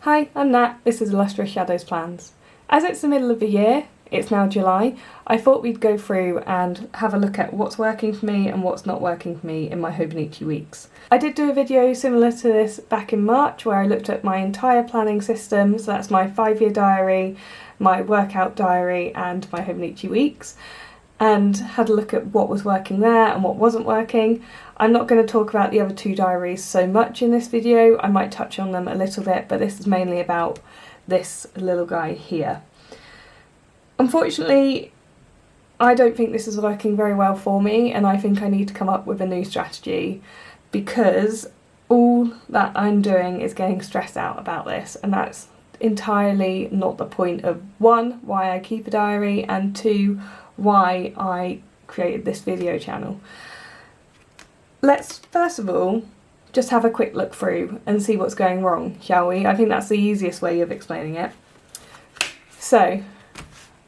Hi, I'm Nat, this is Illustrious Shadows Plans. As it's the middle of the year, it's now July, I thought we'd go through and have a look at what's working for me and what's not working for me in my Hobonichi Weeks. I did do a video similar to this back in March where I looked at my entire planning system, so that's my 5-year diary, my workout diary and my Hobonichi Weeks, and had a look at what was working there and what wasn't working. I'm not going to talk about the other two diaries so much in this video, I might touch on them a little bit, but this is mainly about this little guy here. Unfortunately, I don't think this is working very well for me, and I think I need to come up with a new strategy because all that I'm doing is getting stressed out about this, and that's entirely not the point of 1, why I keep a diary, and 2, why I created this video channel. Let's first of all just have a quick look through and see what's going wrong, shall we? I think that's the easiest way of explaining it. So,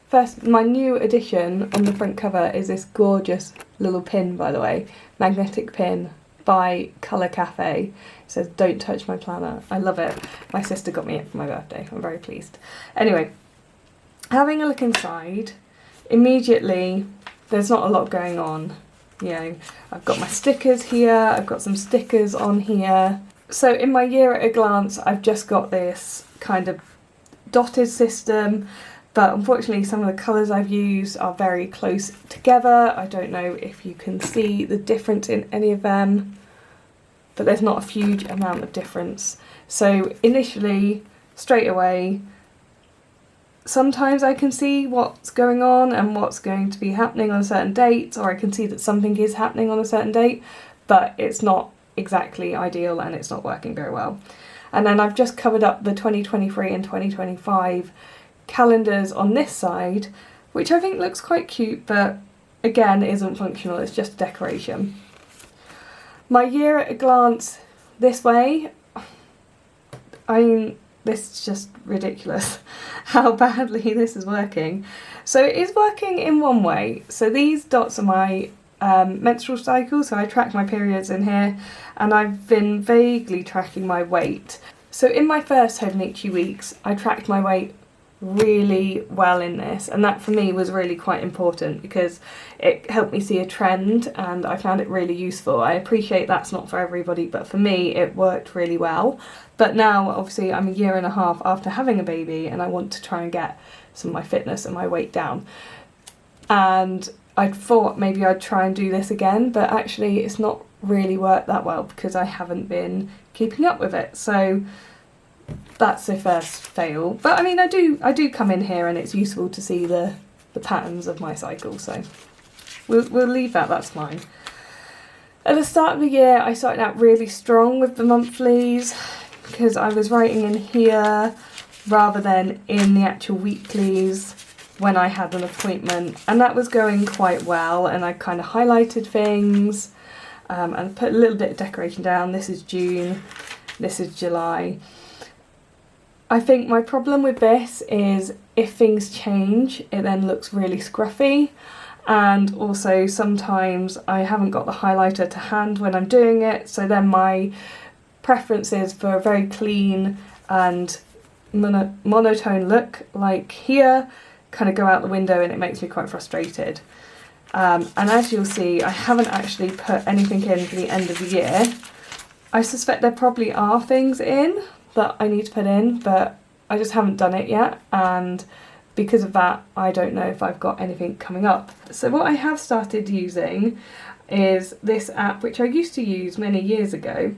first, my new addition on the front cover is this gorgeous little pin, by the way, magnetic pin by Colour Cafe. It says, "Don't touch my planner." I love it. My sister got me it for my birthday. I'm very pleased. Anyway, having a look inside, immediately there's not a lot going on. You know, I've got my stickers here, I've got some stickers on here. So in my year at a glance, I've just got this kind of dotted system, but unfortunately some of the colours I've used are very close together. I don't know if you can see the difference in any of them, but there's not a huge amount of difference. So initially, straight away, sometimes I can see what's going on and what's going to be happening on a certain date, or I can see that something is happening on a certain date, but it's not exactly ideal and it's not working very well. And then I've just covered up the 2023 and 2025 calendars on this side, which I think looks quite cute, but again isn't functional, it's just decoration. My year at a glance this way, I mean, this is just ridiculous how badly this is working. So it is working in one way. So these dots are my menstrual cycle, so I track my periods in here, and I've been vaguely tracking my weight. So in my first Hobonichi Weeks, I tracked my weight really well in this, and that for me was really quite important because it helped me see a trend and I found it really useful. I appreciate that's not for everybody, but for me it worked really well. But now obviously I'm a year and a half after having a baby and I want to try and get some of my fitness and my weight down, and I thought maybe I'd try and do this again, but actually it's not really worked that well because I haven't been keeping up with it. So that's the first fail. But I mean, I do come in here and it's useful to see the patterns of my cycle, so we'll leave that, that's fine. At the start of the year I started out really strong with the monthlies because I was writing in here rather than in the actual weeklies when I had an appointment, and that was going quite well, and I kind of highlighted things and put a little bit of decoration down. This is June, this is July. I think my problem with this is if things change, it then looks really scruffy, and also sometimes I haven't got the highlighter to hand when I'm doing it, so then my preferences for a very clean and monotone look like here kind of go out the window, and it makes me quite frustrated. And as you'll see, I haven't actually put anything in for the end of the year. I suspect there probably are things in that I need to put in, but I just haven't done it yet, and because of that I don't know if I've got anything coming up. So what I have started using is this app which I used to use many years ago,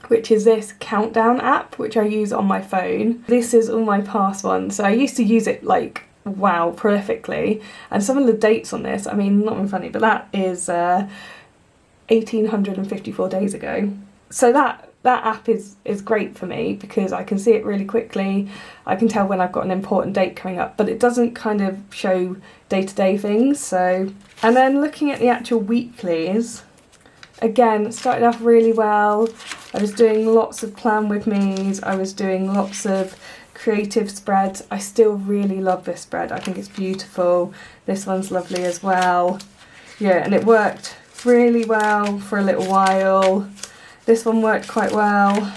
which is this countdown app which I use on my phone. This is all my past ones, so I used to use it like wow prolifically, and some of the dates on this, I mean, not being funny, but that is 1854 days ago. So that app is great for me because I can see it really quickly. I can tell when I've got an important date coming up, but it doesn't kind of show day-to-day things. So, and then looking at the actual weeklies, again, started off really well. I was doing lots of plan with me's, I was doing lots of creative spreads. I still really love this spread, I think it's beautiful. This one's lovely as well. Yeah, and it worked really well for a little while. This one worked quite well.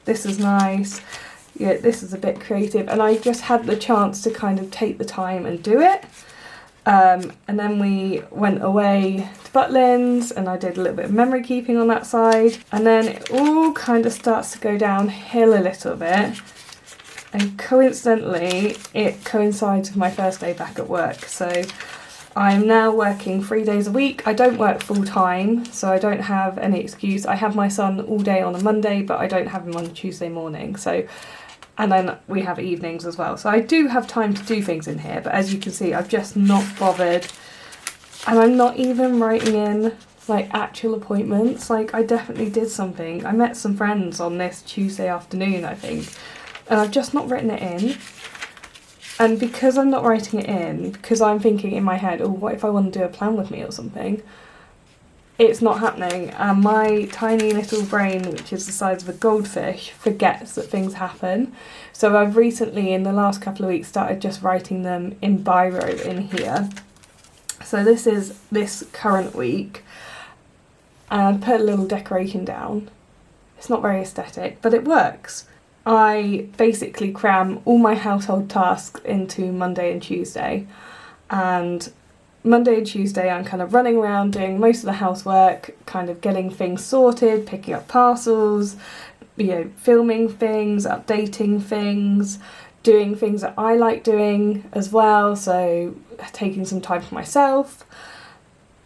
This is nice. yeah, this is a bit creative, and I just had the chance to kind of take the time and do it. And then we went away to Butlins and I did a little bit of memory keeping on that side, and then it all kind of starts to go downhill a little bit, and coincidentally it coincides with my first day back at work. So I'm now working 3 days a week. I don't work full time, so I don't have any excuse. I have my son all day on a Monday, but I don't have him on Tuesday morning. So, and then we have evenings as well. So I do have time to do things in here, but as you can see, I've just not bothered. And I'm not even writing in like actual appointments. Like I definitely did something. I met some friends on this Tuesday afternoon, I think, and I've just not written it in. And because I'm not writing it in, because I'm thinking in my head, oh, what if I want to do a plan with me or something? It's not happening. And my tiny little brain, which is the size of a goldfish, forgets that things happen. So I've recently, in the last couple of weeks, started just writing them in biro in here. So this is this current week. And I put a little decoration down. It's not very aesthetic, but it works. I basically cram all my household tasks into Monday and Tuesday, and Monday and Tuesday I'm kind of running around doing most of the housework, kind of getting things sorted, picking up parcels, you know, filming things, updating things, doing things that I like doing as well, so taking some time for myself.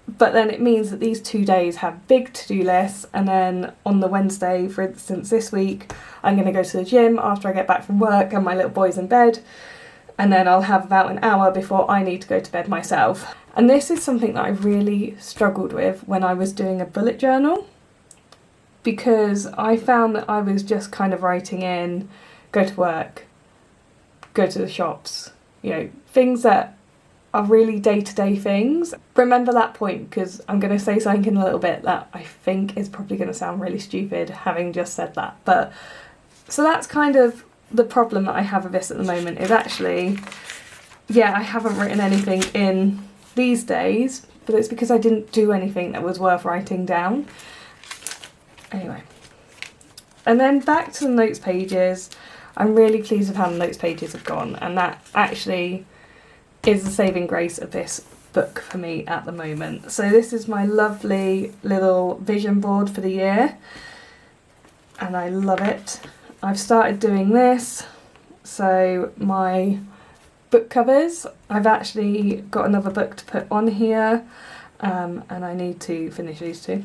But then it means that these 2 days have big to-do lists, and then on the Wednesday, for instance, this week, I'm going to go to the gym after I get back from work and my little boy's in bed, and then I'll have about an hour before I need to go to bed myself. And this is something that I really struggled with when I was doing a bullet journal, because I found that I was just kind of writing in, go to work, go to the shops, you know, things that are really day-to-day things. Remember that point, because I'm going to say something in a little bit that I think is probably going to sound really stupid having just said that. But so that's kind of the problem that I have with this at the moment, is actually, yeah, I haven't written anything in these days, but it's because I didn't do anything that was worth writing down. Anyway, and then back to the notes pages. I'm really pleased with how the notes pages have gone, and that actually is the saving grace of this book for me at the moment. So this is my lovely little vision board for the year, and I love it. I've started doing this. So my book covers, I've actually got another book to put on here, and I need to finish these two.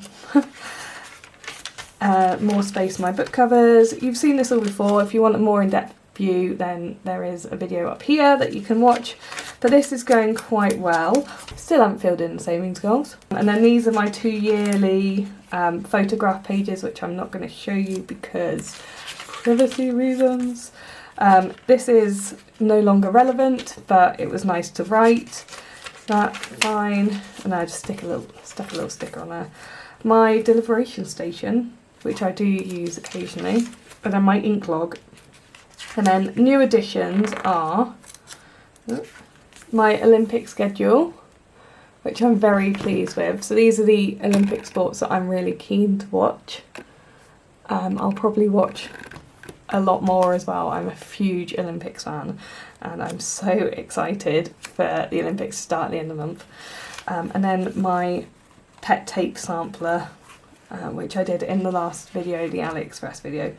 More space for my book covers. You've seen this all before. If you want a more in-depth view, then there is a video up here that you can watch, but this is going quite well. Still haven't filled in the savings goals. And then these are my 2 yearly photograph pages, which I'm not going to show you because privacy reasons. This is no longer relevant, but it was nice to write. That's fine. And I just stuck a little sticker on there. My deliberation station, which I do use occasionally, and then my ink log. And then new additions are my Olympic schedule, which I'm very pleased with. So these are the Olympic sports that I'm really keen to watch. I'll probably watch a lot more as well. I'm a huge Olympics fan, and I'm so excited for the Olympics to start at the end of the month. And then my pet tape sampler, which I did in the last video, the AliExpress video.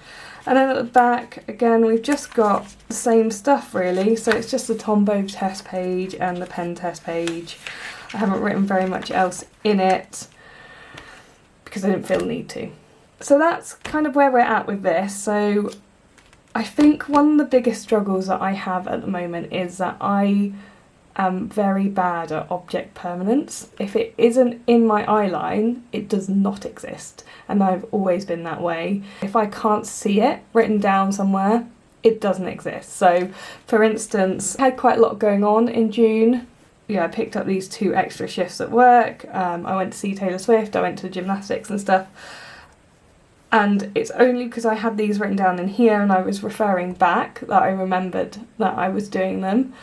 And then at the back, again, we've just got the same stuff really. So it's just the Tombow test page and the pen test page. I haven't written very much else in it because I didn't feel the need to. So that's kind of where we're at with this. So I think one of the biggest struggles that I have at the moment is that I am very bad at object permanence. If it isn't in my eye line, it does not exist, and I've always been that way. If I can't see it written down somewhere, it doesn't exist. So for instance, I had quite a lot going on in June. Yeah, I picked up these 2 extra shifts at work. I went to see Taylor Swift, I went to the gymnastics and stuff. And it's only because I had these written down in here and I was referring back that I remembered that I was doing them.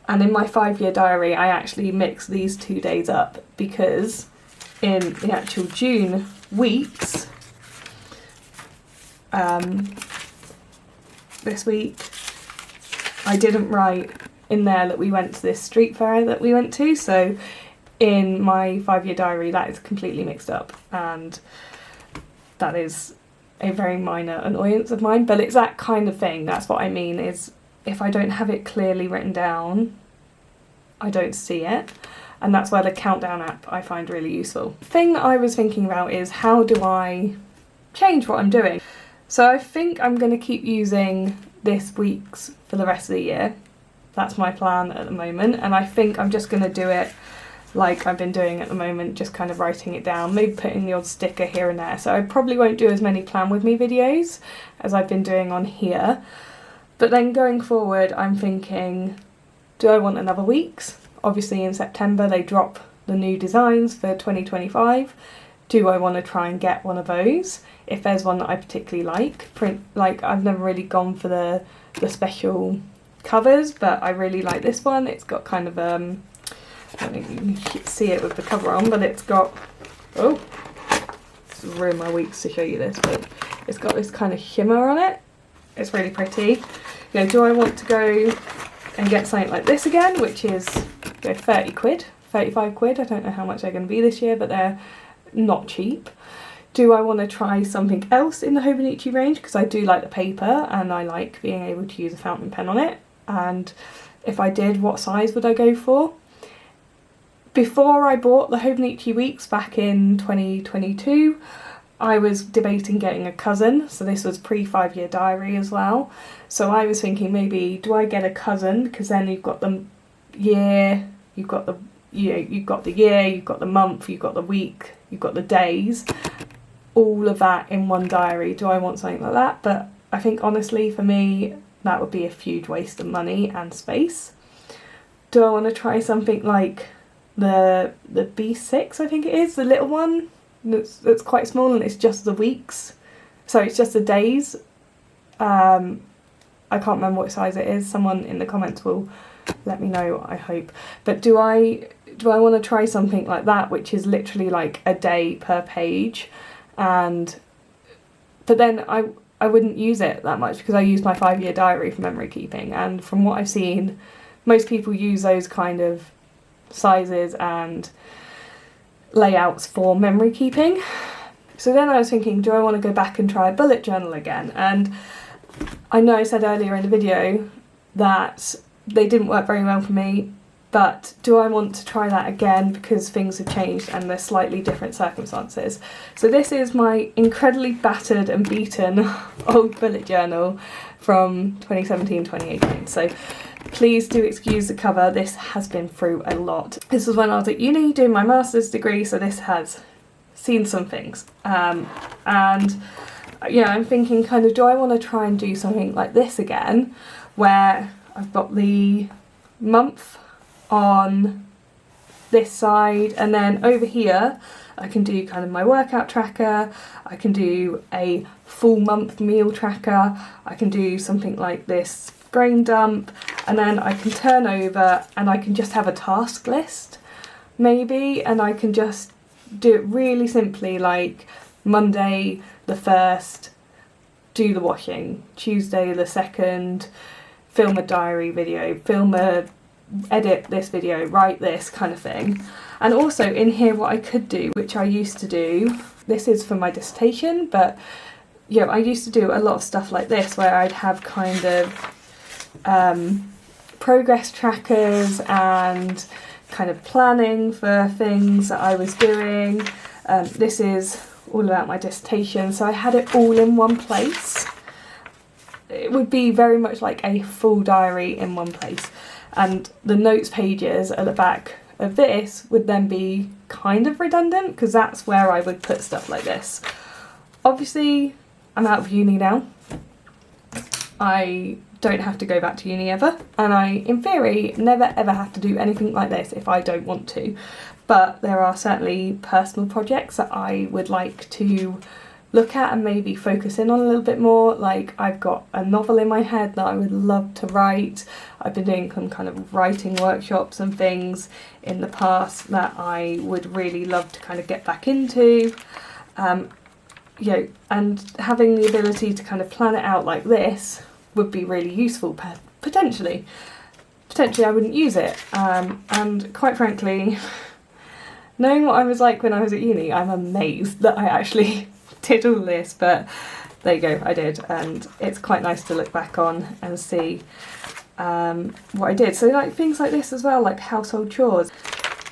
And in my 5-year diary, I actually mixed these 2 days up, because in the actual June weeks, this week. I didn't write in there that we went to this street fair that we went to, so in my 5-year diary that is completely mixed up, and that is a very minor annoyance of mine, but it's that kind of thing. That's what I mean, is if I don't have it clearly written down, I don't see it, and that's where the countdown app I find really useful. The thing that I was thinking about is, how do I change what I'm doing? So I think I'm going to keep using this week's for the rest of the year. That's my plan at the moment, and I think I'm just going to do it like I've been doing at the moment, just kind of writing it down, maybe putting the odd sticker here and there. So I probably won't do as many plan with me videos as I've been doing on here. But then going forward, I'm thinking, do I want another week's? Obviously in September they drop the new designs for 2025. Do I want to try and get one of those? If there's one that I particularly like, I've never really gone for the special covers, but I really like this one. It's got kind of I don't think you can see it with the cover on, but it's got, oh, this will ruin my weeks to show you this, but it's got this kind of shimmer on it. It's really pretty. You know, do I want to go and get something like this again, which is 30 quid, 35 quid, I don't know how much they're going to be this year, but they're not cheap. Do I want to try something else in the Hobonichi range, because I do like the paper and I like being able to use a fountain pen on it, and if I did, what size would I go for? Before I bought the Hobonichi Weeks back in 2022, I was debating getting a cousin, so this was pre-5-year diary as well. So I was thinking, maybe do I get a cousin, because then you've got the year, you've got the year, you've got the month, you've got the week, you've got the days, all of that in one diary. Do I want something like that? But I think honestly for me that would be a huge waste of money and space. Do I want to try something like the B6, I think it is, the little one that's quite small, and it's just the weeks, so it's just the days. I can't remember what size it is. Someone in the comments will let me know, I hope. But do I want to try something like that, which is literally like a day per page, but then I wouldn't use it that much because I use my 5-year diary for memory keeping, and from what I've seen, most people use those kind of sizes and layouts for memory keeping. So then I was thinking, do I want to go back and try a bullet journal again? And I know I said earlier in the video that they didn't work very well for me, but do I want to try that again because things have changed and there's slightly different circumstances? So this is my incredibly battered and beaten old bullet journal from 2017-2018. So please do excuse the cover, this has been through a lot. This was when I was at uni doing my master's degree, so this has seen some things. And yeah, I'm thinking kind of, do I want to try and do something like this again, where I've got the month on this side, and then over here I can do kind of my workout tracker, I can do a full month meal tracker, I can do something like this brain dump, and then I can turn over and I can just have a task list maybe, and I can just do it really simply, like Monday the 1st do the washing, Tuesday the 2nd film a diary video, edit this video, write this kind of thing. And also in here what I could do, which I used to do, this is for my dissertation, but yeah, I used to do a lot of stuff like this where I'd have kind of progress trackers and kind of planning for things that I was doing. This is all about my dissertation, so I had it all in one place. It would be very much like a full diary in one place, and the notes pages at the back of this would then be kind of redundant because that's where I would put stuff like this. Obviously I'm out of uni now, I don't have to go back to uni ever, and I in theory never ever have to do anything like this if I don't want to, but there are certainly personal projects that I would like to look at and maybe focus in on a little bit more. Like I've got a novel in my head that I would love to write. I've been doing some kind of writing workshops and things in the past that I would really love to kind of get back into. You know, and having the ability to kind of plan it out like this would be really useful, potentially. Potentially I wouldn't use it, and quite frankly, knowing what I was like when I was at uni, I'm amazed that I actually did all this, but there you go, I did, and it's quite nice to look back on and see what I did. So like things like this as well, like household chores,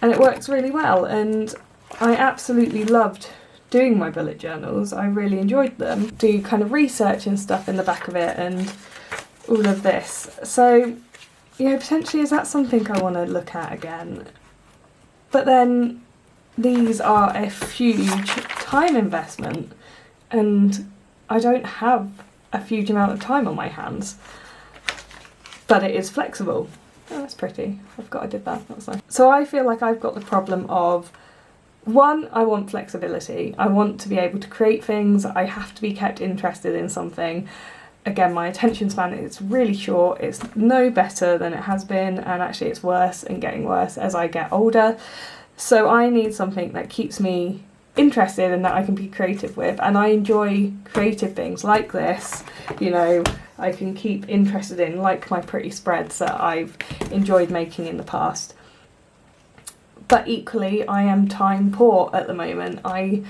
and it works really well, and I absolutely loved doing my bullet journals. I really enjoyed them. Do kind of research and stuff in the back of it and all of this. So, you know, potentially is that something I want to look at again? But then these are a huge time investment, and I don't have a huge amount of time on my hands. But it is flexible. Oh, that's pretty. I forgot I did that. That's nice. So I feel like I've got the problem of, one, I want flexibility. I want to be able to create things. I have to be kept interested in something. Again, my attention span is really short. It's no better than it has been, and actually it's worse and getting worse as I get older. So I need something that keeps me interested and that I can be creative with, and I enjoy creative things like this, you know, I can keep interested in, like my pretty spreads that I've enjoyed making in the past. But equally, I am time poor at the moment. I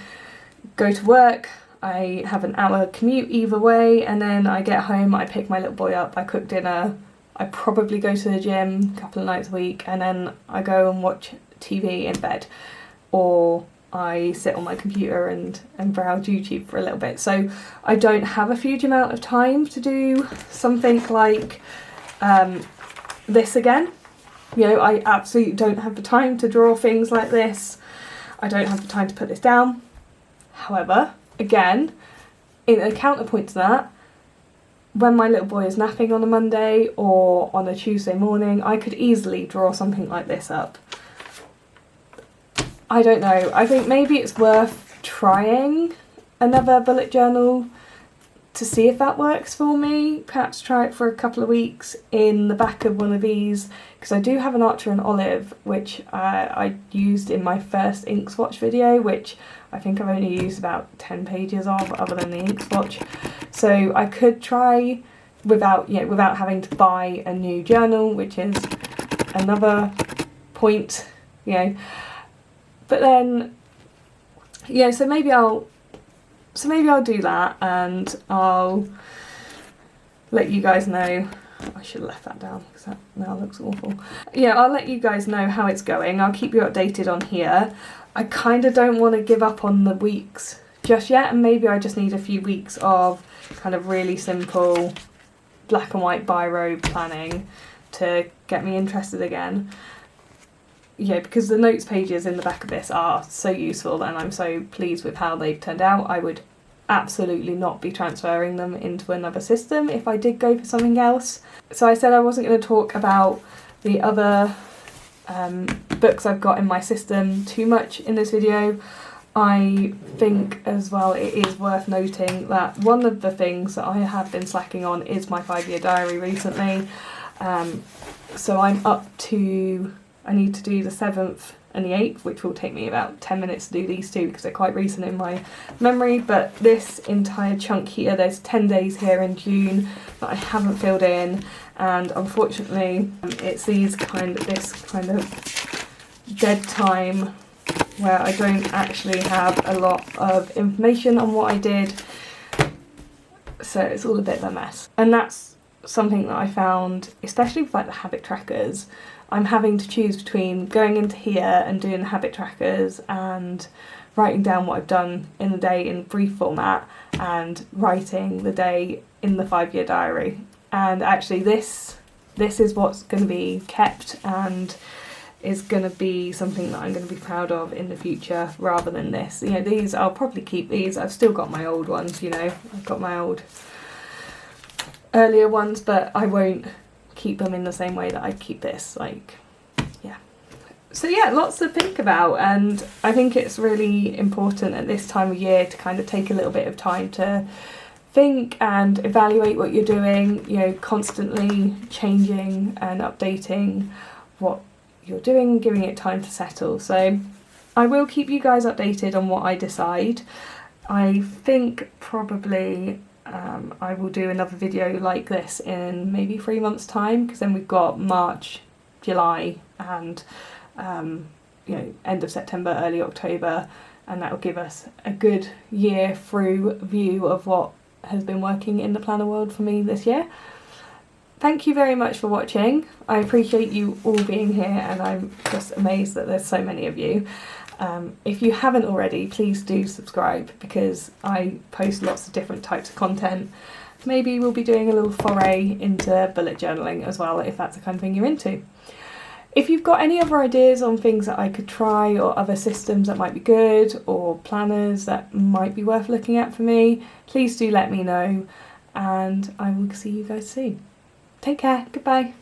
go to work, I have an hour commute either way, and then I get home, I pick my little boy up, I cook dinner, I probably go to the gym a couple of nights a week, and then I go and watch TV in bed, or I sit on my computer and browse YouTube for a little bit. So I don't have a huge amount of time to do something like this again. You know, I absolutely don't have the time to draw things like this. I don't have the time to put this down. However, again, in a counterpoint to that, when my little boy is napping on a Monday or on a Tuesday morning, I could easily draw something like this up. I don't know, I think maybe it's worth trying another bullet journal to see if that works for me. Perhaps try it for a couple of weeks in the back of one of these, because I do have an Archer and Olive which I used in my first ink swatch video, which I think I've only used about 10 pages of other than the ink swatch. So I could try without having to buy a new journal, which is another point, you know. But then, yeah, so maybe I'll do that, and I'll let you guys know. I should have left that down because that now looks awful. Yeah, I'll let you guys know how it's going. I'll keep you updated on here. I kind of don't want to give up on the weeks just yet, and maybe I just need a few weeks of kind of really simple black and white biro planning to get me interested again. Yeah, because the notes pages in the back of this are so useful, and I'm so pleased with how they've turned out. I would absolutely not be transferring them into another system if I did go for something else. So I said I wasn't going to talk about the other books I've got in my system too much in this video. I think as well it is worth noting that one of the things that I have been slacking on is my 5-year diary recently. So I'm up to, I need to do the 7th and the 8th, which will take me about 10 minutes to do these two because they're quite recent in my memory. But this entire chunk here, there's 10 days here in June that I haven't filled in, and unfortunately it's this kind of dead time where I don't actually have a lot of information on what I did, so it's all a bit of a mess. And that's something that I found, especially with like the habit trackers. I'm having to choose between going into here and doing the habit trackers and writing down what I've done in the day in brief format and writing the day in the 5-year diary. And actually this is what's going to be kept and is going to be something that I'm going to be proud of in the future rather than this. You know, these, I'll probably keep these. I've still got my old ones, you know, I've got my old earlier ones, but I won't keep them in the same way that I keep this, like, yeah. So yeah, lots to think about, and I think it's really important at this time of year to kind of take a little bit of time to think and evaluate what you're doing, you know, constantly changing and updating what you're doing, giving it time to settle. So I will keep you guys updated on what I decide. I think probably I will do another video like this in maybe 3 months' time, because then we've got March, July and end of September, early October, and that will give us a good year through view of what has been working in the planner world for me this year. Thank you very much for watching. I appreciate you all being here, and I'm just amazed that there's so many of you. If you haven't already, please do subscribe, because I post lots of different types of content. Maybe we'll be doing a little foray into bullet journaling as well, if that's the kind of thing you're into. If you've got any other ideas on things that I could try, or other systems that might be good, or planners that might be worth looking at for me, please do let me know, and I will see you guys soon. Take care, goodbye.